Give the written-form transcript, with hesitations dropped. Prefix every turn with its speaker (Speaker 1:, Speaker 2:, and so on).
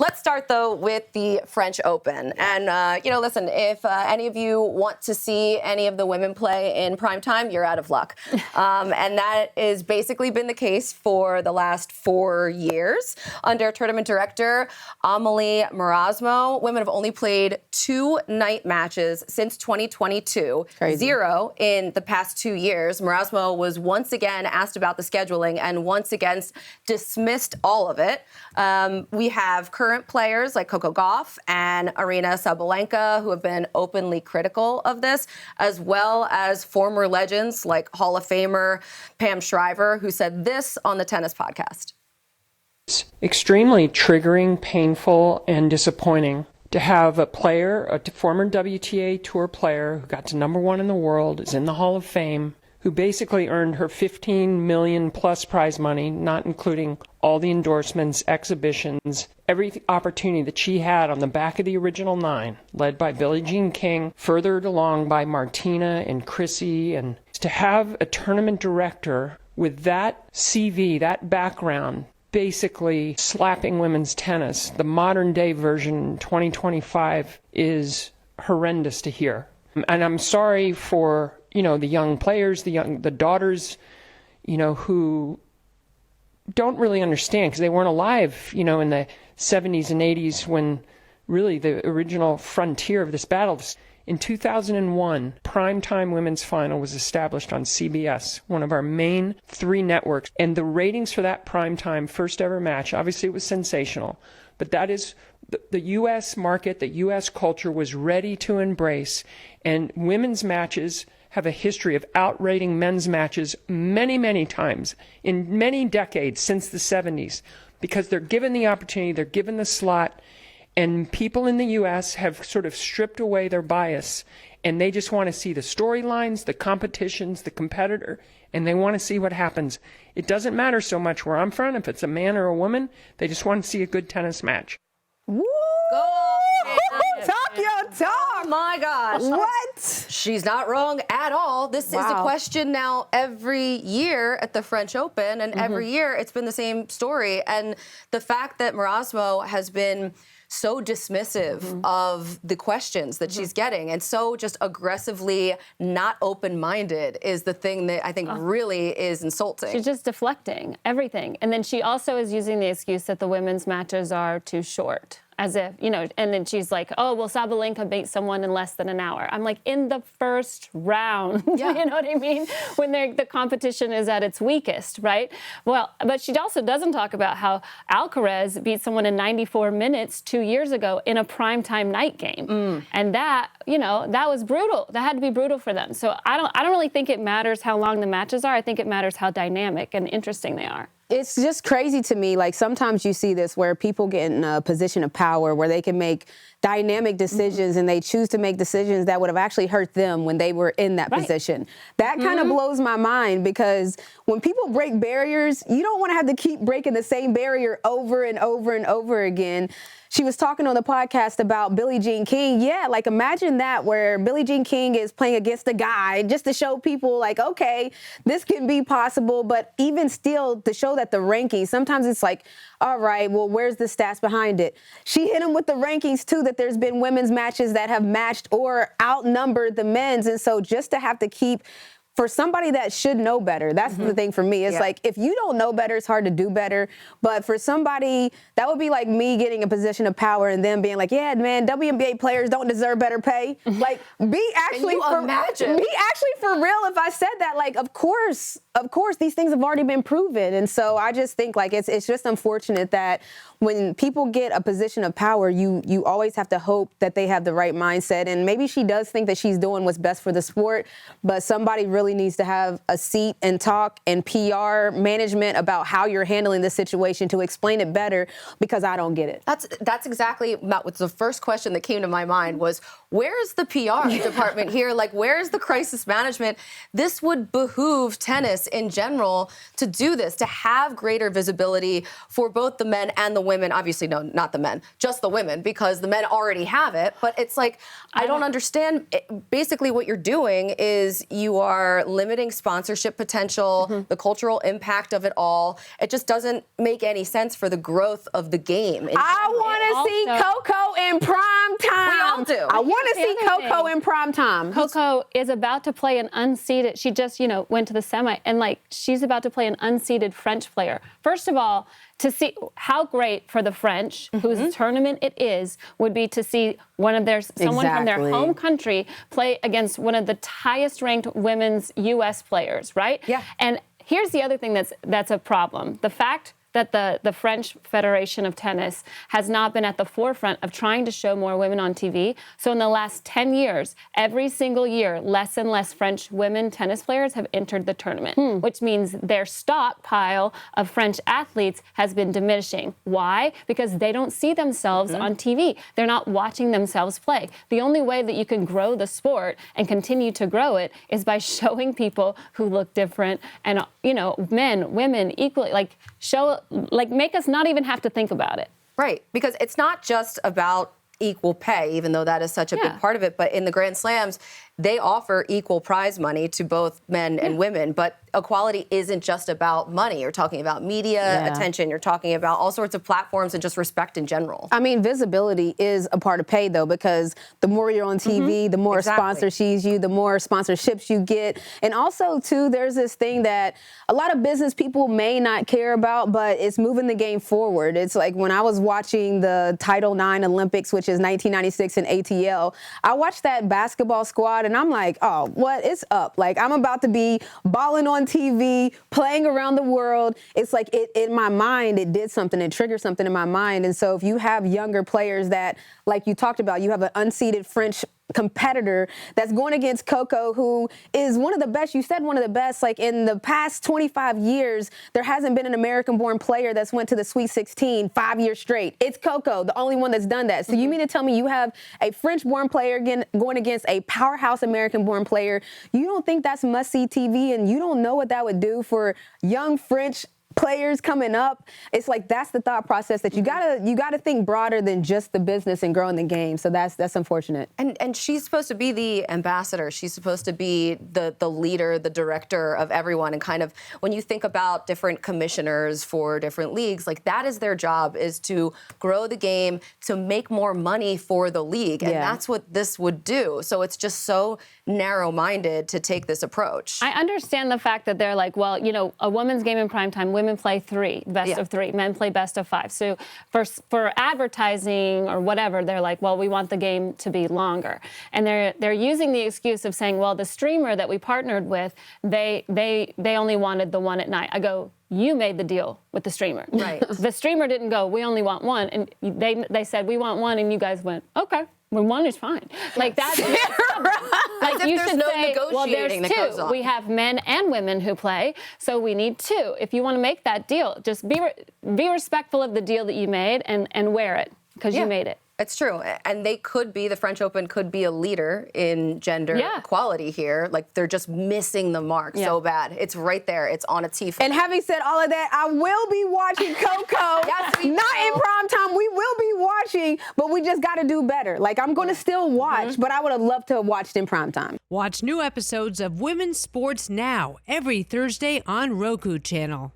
Speaker 1: Let's start, though, with the French Open. And, listen, if any of you want to see any of the women play in Primetime, you're out of luck. And that has basically been the case for the last 4 years. Under tournament director Amelie Marasmo, women have only played 2 night matches since 2022. Crazy. 0 in the past 2 years. Marasmo was once again asked about the scheduling and once again dismissed all of it. We have current players like Coco Gauff and Aryna Sabalenka who have been openly critical of this, as well as former legends like Hall of Famer Pam Shriver, who said this on the Tennis Podcast.
Speaker 2: It's extremely triggering, painful, and disappointing to have a player, a former WTA Tour player who got to #1 in the world, is in the Hall of Fame, who basically earned her $15 million plus prize money, not including all the endorsements, exhibitions, every opportunity that she had on the back of the original 9, led by Billie Jean King, furthered along by Martina and Chrissy, and to have a tournament director with that CV, that background, basically slapping women's tennis, the modern day version 2025, is horrendous to hear. And I'm sorry for the young players, the daughters, who don't really understand because they weren't alive, in the 70s and 80s when really the original frontier of this battle. In 2001, Primetime Women's Final was established on CBS, one of our main 3 networks. And the ratings for that Primetime first ever match, obviously it was sensational, but that is the U.S. market, the U.S. culture was ready to embrace. And women's matches have a history of outrating men's matches many, many times in many decades since the 70s because they're given the opportunity, they're given the slot, and people in the U.S. have sort of stripped away their bias, and they just want to see the storylines, the competitions, the competitor, and they want to see what happens. It doesn't matter so much where I'm from, if it's a man or a woman, they just want to see a good tennis match.
Speaker 3: Woo! Go! Talk your talk!
Speaker 1: Oh my gosh.
Speaker 3: What?
Speaker 1: She's not wrong at all. This is a question now every year at the French Open, and every year it's been the same story. And the fact that Marasmo has been so dismissive of the questions that she's getting and so just aggressively not open-minded is the thing that I think really is insulting.
Speaker 4: She's just deflecting everything. And then she also is using the excuse that the women's matches are too short. As if, and then she's like, oh, well, Sabalenka beat someone in less than an hour. I'm like, in the first round, you know what I mean? When the competition is at its weakest, right? Well, but she also doesn't talk about how Alcaraz beat someone in 94 minutes 2 years ago in a primetime night game. And that, that was brutal. That had to be brutal for them. So I don't really think it matters how long the matches are. I think it matters how dynamic and interesting they are.
Speaker 3: It's just crazy to me. Like sometimes you see this where people get in a position of power where they can make dynamic decisions and they choose to make decisions that would have actually hurt them when they were in that position. That kind of blows my mind because when people break barriers, you don't want to have to keep breaking the same barrier over and over and over again. She was talking on the podcast about Billie Jean King. Yeah, like imagine that where Billie Jean King is playing against a guy just to show people like, okay, this can be possible. But even still to show that the rankings, sometimes it's like, all right, well, where's the stats behind it? She hit him with the rankings, too, that there's been women's matches that have matched or outnumbered the men's. And so just to have to keep for somebody that should know better, that's the thing for me. It's like, if you don't know better, it's hard to do better. But for somebody, that would be like me getting a position of power and them being like, yeah, man, WNBA players don't deserve better pay. Like, be actually for real. If I said that, like, of course, these things have already been proven. And so I just think, like, it's just unfortunate that when people get a position of power, you always have to hope that they have the right mindset. And maybe she does think that she's doing what's best for the sport, but somebody really needs to have a seat and talk and PR management about how you're handling the situation to explain it better, because I don't get it.
Speaker 1: That's exactly what the first question that came to my mind was, where's the PR department here? Like, where's the crisis management? This would behoove tennis in general to do this, to have greater visibility for both the men and the women. Obviously, no, not the men, just the women, because the men already have it. But it's like, I don't understand. Basically, what you're doing is you are are limiting sponsorship potential, the cultural impact of it all. It just doesn't make any sense for the growth of the game.
Speaker 3: I want to see Coco in prime time.
Speaker 1: We all do.
Speaker 3: I want to see Coco in prime time.
Speaker 4: Coco is about to play an unseeded. She just, went to the semi, and she's about to play an unseeded French player. First of all, to see how great for the French, whose tournament it is, would be to see someone from their home country play against one of the highest ranked women's U.S. players, right?
Speaker 1: Yeah.
Speaker 4: And here's the other thing that's a problem. The fact that the French Federation of Tennis has not been at the forefront of trying to show more women on TV. So in the last 10 years, every single year, less and less French women tennis players have entered the tournament, which means their stockpile of French athletes has been diminishing. Why? Because they don't see themselves on TV. They're not watching themselves play. The only way that you can grow the sport and continue to grow it is by showing people who look different and, men, women, equally, make us not even have to think about it.
Speaker 1: Right, because it's not just about equal pay, even though that is such a big part of it, but in the Grand Slams, they offer equal prize money to both men and women, but equality isn't just about money. You're talking about media attention. You're talking about all sorts of platforms and just respect in general.
Speaker 3: I mean, visibility is a part of pay, though, because the more you're on TV, the more sponsors sees you, the more sponsorships you get. And also, too, there's this thing that a lot of business people may not care about, but it's moving the game forward. It's like when I was watching the Title IX Olympics, which is 1996 in ATL, I watched that basketball squad, and I'm like, oh, what? It's up. Like, I'm about to be balling on TV, playing around the world. It's like in my mind, it did something. It triggered something in my mind. And so if you have younger players that, like you talked about, you have an unseeded French competitor that's going against Coco, who is one of the best. You said one of the best. Like in the past 25 years, there hasn't been an American-born player that's went to the Sweet 16 5 years straight. It's Coco, the only one that's done that. So you mean to tell me you have a French-born player going against a powerhouse American-born player? You don't think that's must-see TV, and you don't know what that would do for young French players coming up? It's like that's the thought process that you gotta think broader than just the business and growing the game. So that's unfortunate.
Speaker 1: And she's supposed to be the ambassador. She's supposed to be the leader, the director of everyone. And kind of when you think about different commissioners for different leagues, like that is their job, is to grow the game, to make more money for the league. And that's what this would do. So it's just so narrow-minded to take this approach.
Speaker 4: I understand the fact that they're like, well, a women's game in primetime, women play best of three, men play best of five. So for advertising or whatever, they're like, well, we want the game to be longer. And they're using the excuse of saying, well, the streamer that we partnered with, they only wanted the one at night. I go, you made the deal with the streamer.
Speaker 1: Right.
Speaker 4: The streamer didn't go, we only want one. And they said, we want one. And you guys went, okay. Well, one is fine. Like that's like you should say, well, there's two. We have men and women who play, so we need two. If you want to make that deal, just be respectful of the deal that you made and wear it because you made it.
Speaker 1: It's true. And the French Open could be a leader in gender equality here. Like, they're just missing the mark so bad. It's right there. It's on a tee.
Speaker 3: And having said all of that, I will be watching Coco.
Speaker 1: Yes, we
Speaker 3: Not
Speaker 1: will.
Speaker 3: in prime time. We will be watching, but we just got to do better. Like, I'm going to still watch, but I would have loved to have watched in prime time.
Speaker 5: Watch new episodes of Women's Sports Now every Thursday on Roku channel.